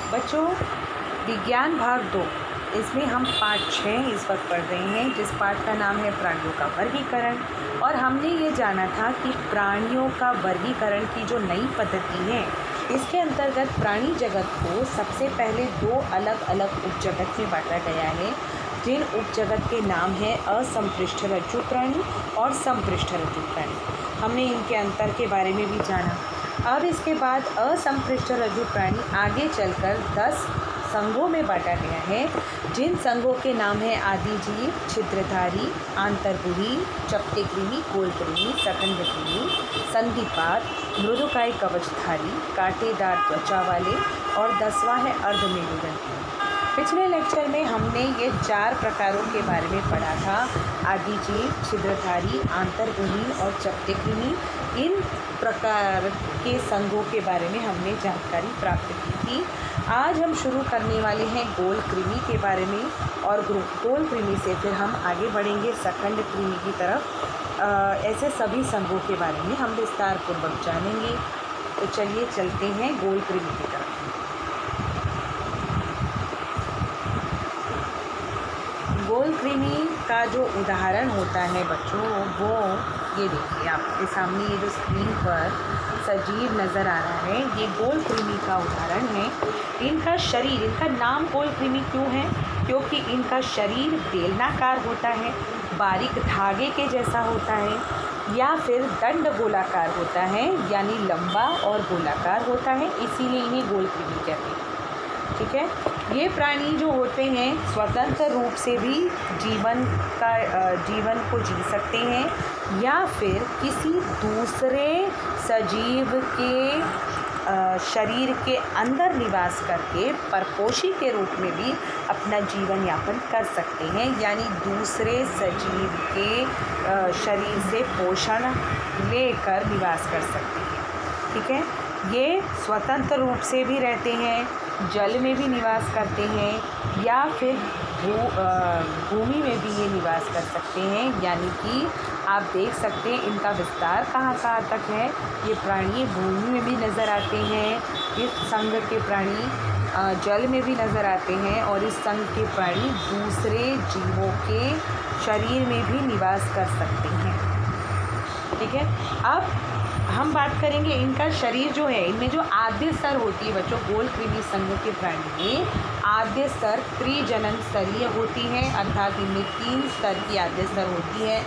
बच्चों, विज्ञान भाग 2 इसमें हम पाठ 6 इस वक्त पढ़ रहे हैं, जिस पाठ का नाम है प्राणियों का वर्गीकरण। और हमने ये जाना था कि प्राणियों का वर्गीकरण की जो नई पद्धति है, इसके अंतर्गत प्राणी जगत को सबसे पहले 2 अलग अलग उपजगत में बांटा गया है, जिन उपजगत के नाम है असंपृष्ठरज्जु प्राणी और संपृष्ठरज्जु प्राणी। हमने इनके अंतर के बारे में भी जाना। अब इसके बाद असंपृष्ठरज्जु प्राणी आगे चलकर 10 संघों में बांटा गया है, जिन संघों के नाम है आदिजीव, छिद्रधारी, आंतरगुही, चपटेकृमि, गोलकृमि, सखंडकृमि, संधिपाद, मृदुकाय कवचधारी, कांटेदार त्वचा वाले, और 10वां है अर्धमेरुदंडी। पिछले लेक्चर में हमने ये 4 प्रकारों के बारे में पढ़ा था, आदिजीव, छिद्रधारी, आंतरगुही और चपटेकृमि। इन प्रकार के संघों के बारे में हमने जानकारी प्राप्त की थी। आज हम शुरू करने वाले हैं गोलकृमि के बारे में, और गोलकृमि से फिर हम आगे बढ़ेंगे सखंडकृमि की तरफ। ऐसे सभी संघों के बारे में हम विस्तार पूर्वक जानेंगे। तो चलिए चलते हैं गोलकृमि की तरफ। गोलकृमि का जो उदाहरण होता है बच्चों, वो ये देखिए, आपके सामने ये जो स्क्रीन पर सजीव नज़र आ रहा है, ये गोलकृमि का उदाहरण है। इनका शरीर, इनका नाम गोलकृमि क्यों है? क्योंकि इनका शरीर बेलनाकार होता है, बारीक धागे के जैसा होता है, या फिर दंड गोलाकार होता है, यानी लंबा और गोलाकार होता है, इसीलिए इन्हें गोलकृमि कहते हैं। ठीक है। ये प्राणी जो होते हैं स्वतंत्र रूप से भी जीवन को जी सकते हैं, या फिर किसी दूसरे सजीव के शरीर के अंदर निवास करके परपोषी के रूप में भी अपना जीवन यापन कर सकते हैं, यानी दूसरे सजीव के शरीर से पोषण लेकर निवास कर सकते हैं। ठीक है। ये स्वतंत्र रूप से भी रहते हैं, जल में भी निवास करते हैं, या फिर भूमि में भी ये निवास कर सकते हैं। यानी कि आप देख सकते हैं इनका विस्तार कहाँ कहाँ तक है। ये प्राणी भूमि में भी नज़र आते हैं, इस संघ के प्राणी जल में भी नज़र आते हैं, और इस संघ के प्राणी दूसरे जीवों के शरीर में भी निवास कर सकते हैं। ठीक है। अब हम बात करेंगे इनका शरीर जो है, इनमें जो आद्य स्तर होती है बच्चों, गोलकृमि संघ के प्राणी में आद्य स्तर त्रिजनन स्तरीय होती है, अर्थात इनमें 3 स्तर की आद्य स्तर होती है,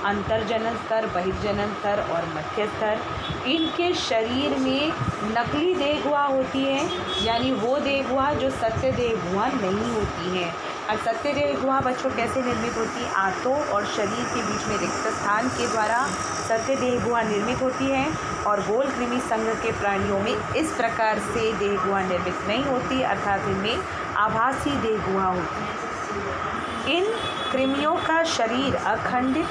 अंतर्जनन स्तर, बहिर्जनन स्तर और मध्य स्तर। इनके शरीर में नकली देहगुहा होती है, यानी वो देहगुहा जो सत्य देहगुहा नहीं होती है। और सत्य देहगुहा बच्चों कैसे निर्मित होती है? आंतों और शरीर के बीच में रिक्त स्थान के द्वारा सत्य देहगुहा निर्मित होती है, और गोलकृमि संघ के प्राणियों में इस प्रकार से देहगुहा निर्मित नहीं होती, अर्थात इनमें आभासी देहगुहा होती है। इन कृमियों का शरीर अखंडित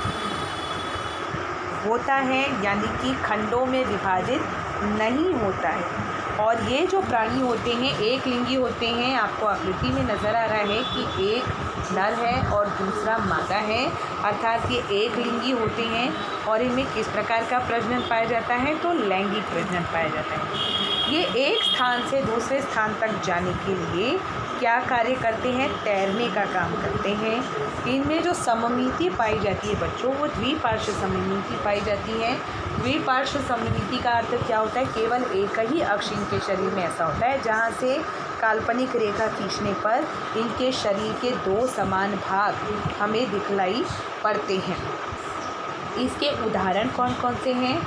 होता है, यानी कि खंडों में विभाजित नहीं होता है। और ये जो प्राणी होते हैं एक लिंगी होते हैं। आपको आकृति में नज़र आ रहा है कि एक नर है और दूसरा मादा है, अर्थात ये एक लिंगी होते हैं। और इनमें किस प्रकार का प्रजनन पाया जाता है? तो लैंगिक प्रजनन पाया जाता है। ये एक स्थान से दूसरे स्थान तक जाने के लिए क्या कार्य करते हैं? तैरने का काम करते हैं। इनमें जो सममिति पाई जाती है बच्चों, वो द्विपार्श्व सममिति पाई जाती है। द्विपार्श्व सममिति का अर्थ क्या होता है? केवल एक ही अक्ष इनके शरीर में ऐसा होता है जहाँ से काल्पनिक रेखा खींचने पर इनके शरीर के 2 समान भाग हमें दिखलाई पड़ते हैं। इसके उदाहरण कौन कौन से हैं?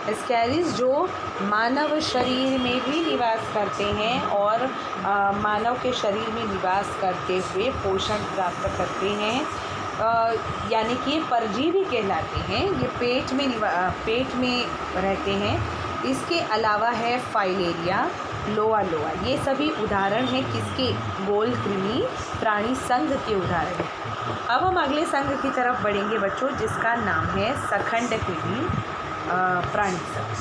एस्कैरिस जो मानव शरीर में भी निवास करते हैं और मानव के शरीर में निवास करते हुए पोषण प्राप्त करते हैं, यानी कि ये परजीवी कहलाते हैं। ये पेट में रहते हैं। इसके अलावा है फाइलेरिया, लोआ, ये सभी उदाहरण हैं किसके? गोलकृमि प्राणी संघ के उदाहरण हैं। अब हम अगले संघ की तरफ बढ़ेंगे बच्चों, जिसका नाम है सखंडकृमि प्राणी संघ।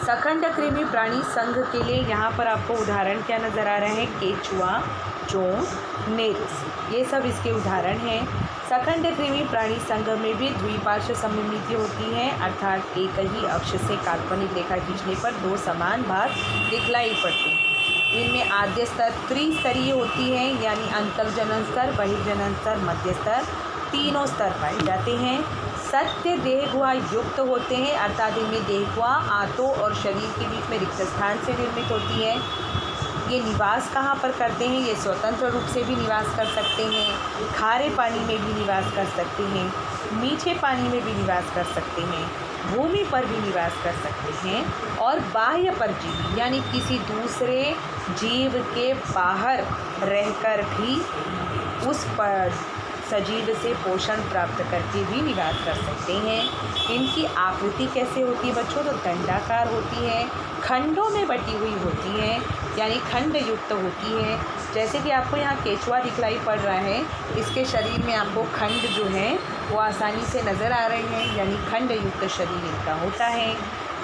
सखंडकृमि प्राणी संघ के लिए यहाँ पर आपको उदाहरण क्या नज़र आ रहे हैं? केचुआ, चोंच, नेरिस, ये सब इसके उदाहरण हैं। सखंड कृमि प्राणी संघ में भी द्विपार्श्व सममिति होती है, अर्थात एक ही अक्ष से काल्पनिक रेखा खींचने पर दो समान भाग दिखलाई पड़ते हैं। इनमें आद्य स्तर त्रिस्तरीय होती है, यानी अंतर्जनन स्तर, बहिर्जनन स्तर, मध्य स्तर, तीनों स्तर पाए जाते हैं। सत्य देह गुहा युक्त होते हैं, अर्थात इनमें देह गुहा आंतों और शरीर के बीच में रिक्त स्थान से निर्मित होती है। ये निवास कहाँ पर करते हैं? ये स्वतंत्र रूप से भी निवास कर सकते हैं, खारे पानी में भी निवास कर सकते हैं, मीठे पानी में भी निवास कर सकते हैं, भूमि पर भी निवास कर सकते हैं और बाह्य परजीवी यानी किसी दूसरे जीव के बाहर रहकर भी उस पर सजीव से पोषण प्राप्त करके भी निवास कर सकते हैं। इनकी आकृति कैसे होती है बच्चों? तो दंडाकार होती है, खंडों में बटी हुई होती है, यानी खंड युक्त होती है। जैसे कि आपको यहाँ केचुआ दिखलाई पड़ रहा है, इसके शरीर में आपको खंड जो है वो आसानी से नज़र आ रहे हैं, यानी खंड युक्त शरीर इनका होता है।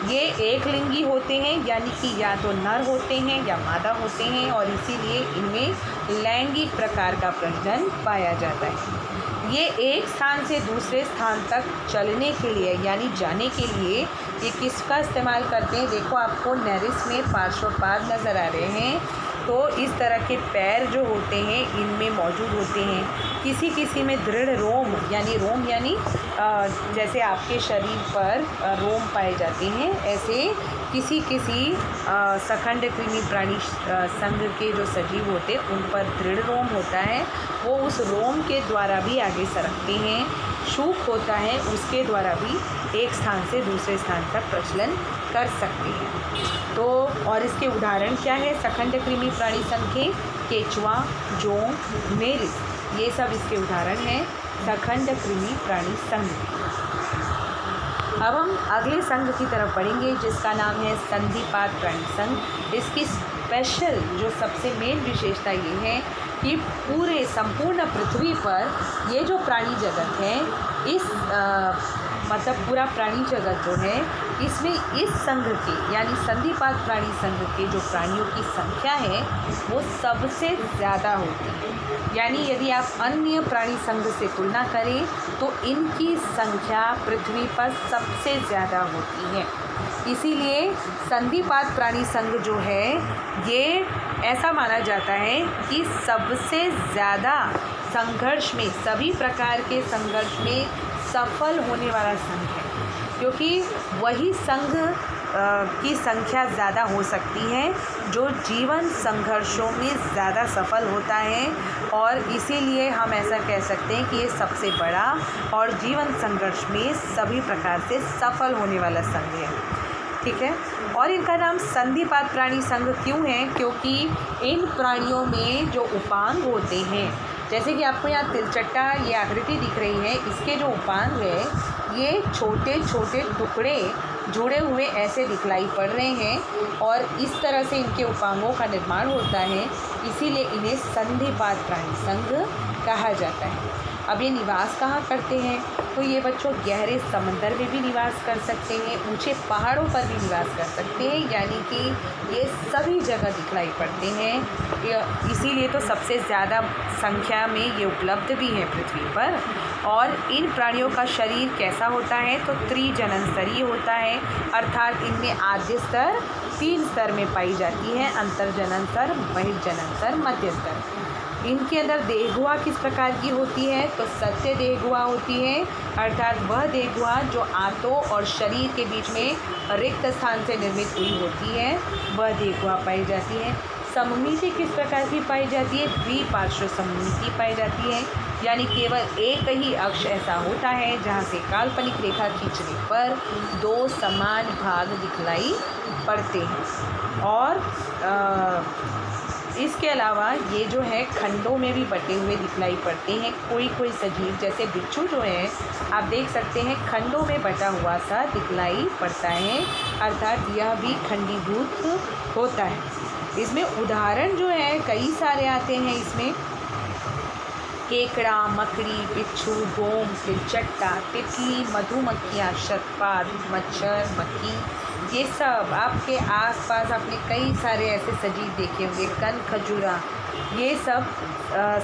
ये एक लिंगी होते हैं, यानी कि या तो नर होते हैं या मादा होते हैं, और इसीलिए इनमें लैंगिक प्रकार का प्रजनन पाया जाता है। ये एक स्थान से दूसरे स्थान तक चलने के लिए यानी जाने के लिए ये किसका इस्तेमाल करते हैं? देखो आपको नैरिस में पार्श्वपाद नज़र आ रहे हैं, तो इस तरह के पैर जो होते हैं इनमें मौजूद होते हैं। किसी किसी में दृढ़ रोम यानी जैसे आपके शरीर पर रोम पाए जाते हैं, ऐसे किसी सखंड कृमि प्राणी संघ के जो सजीव होते हैं उन पर दृढ़ रोम होता है, वो उस रोम के द्वारा भी आगे सरकते हैं। शूक होता है, उसके द्वारा भी एक स्थान से दूसरे स्थान तक प्रचलन कर सकते हैं। तो और इसके उदाहरण क्या है? सखंड कृमि प्राणी संघ के केचुआ, जोंक, मेरिस, ये सब इसके उदाहरण हैं सखंड कृमि प्राणी संघ। अब हम अगले संघ की तरफ बढ़ेंगे जिसका नाम है संधिपाद प्राणी संघ। इसकी स्पेशल जो सबसे मेन विशेषता ये है कि संपूर्ण पृथ्वी पर ये जो प्राणी जगत है, इस मतलब पूरा प्राणी जगत जो है इसमें इस संघ के यानी संधिपाद प्राणी संघ के जो प्राणियों की संख्या है वो सबसे ज़्यादा होती है। यानी यदि आप अन्य प्राणी संघ से तुलना करें तो इनकी संख्या पृथ्वी पर सबसे ज़्यादा होती है। इसीलिए संधिपाद प्राणी संघ जो है ये ऐसा माना जाता है कि सबसे ज़्यादा संघर्ष में, सभी प्रकार के संघर्ष में सफल होने वाला संघ है, क्योंकि वही संघ की संख्या ज़्यादा हो सकती है जो जीवन संघर्षों में ज़्यादा सफल होता है, और इसीलिए हम ऐसा कह सकते हैं कि ये सबसे बड़ा और जीवन संघर्ष में सभी प्रकार से सफल होने वाला संघ है। ठीक है, और इनका नाम संधिपाद प्राणी संघ क्यों है? क्योंकि इन प्राणियों में जो उपांग होते हैं, जैसे कि आपको यहाँ तिलचट्टा ये आकृति दिख रही है, इसके जो उपांग है ये छोटे छोटे टुकड़े जुड़े हुए ऐसे दिखलाई पड़ रहे हैं, और इस तरह से इनके उपांगों का निर्माण होता है, इसीलिए इन्हें संधिपाद प्राणी संघ कहा जाता है। अब ये निवास कहाँ करते हैं? तो ये बच्चों गहरे समंदर में भी निवास कर सकते हैं, ऊंचे पहाड़ों पर भी निवास कर सकते हैं, यानी कि ये सभी जगह दिखलाई पड़ते हैं। इसीलिए तो सबसे ज़्यादा संख्या में ये उपलब्ध भी हैं पृथ्वी पर। और इन प्राणियों का शरीर कैसा होता है? तो त्रिजनन स्तरीय होता है, अर्थात इनमें आद्य स्तर 3 स्तर में पाई जाती है, अंतर्जनन स्तर, बहिर्जनन स्तर, मध्य स्तर। इनके अंदर देह गुहा किस प्रकार की होती है? तो सत्य देह गुहा होती है, अर्थात वह देह गुहा जो आंतों और शरीर के बीच में रिक्त स्थान से निर्मित हुई होती है, वह देह गुहा पाई जाती है। सममिति किस प्रकार की पाई जाती है? द्विपार्श्व सममिति पाई जाती है, यानी केवल एक ही अक्ष ऐसा होता है जहाँ से काल्पनिक रेखा खींचने पर दो समान भाग दिखलाई पड़ते हैं। और इसके अलावा ये जो है खंडों में भी बटे हुए दिखलाई पड़ते हैं। कोई कोई सजीव जैसे बिच्छू जो है आप देख सकते हैं खंडों में बटा हुआ सा दिखलाई पड़ता है, अर्थात यह भी खंडीभूत होता है। इसमें उदाहरण जो है कई सारे आते हैं, इसमें केकड़ा, मकड़ी, बिच्छू, गोम, तिलचट्टा, तितली, मधुमक्खियाँ, शतपाद, मच्छर, मक्खी, ये सब आपके आसपास आपने कई सारे ऐसे सजीव देखे होंगे, कन खजूरा, ये सब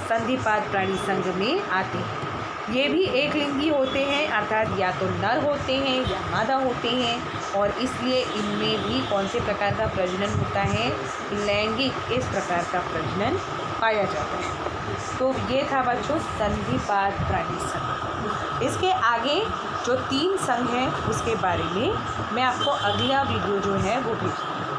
संधिपाद प्राणी संघ में आते हैं। ये भी एक लिंगी होते हैं, अर्थात या तो नर होते हैं या मादा होते हैं, और इसलिए इनमें भी कौन से प्रकार का प्रजनन होता है, लैंगिक इस प्रकार का प्रजनन पाया जाता है। तो ये था बच्चों संधिपाद प्राणी संघ। इसके आगे जो 3 संघ हैं उसके बारे में मैं आपको अगला वीडियो जो है वो भेजूँगी।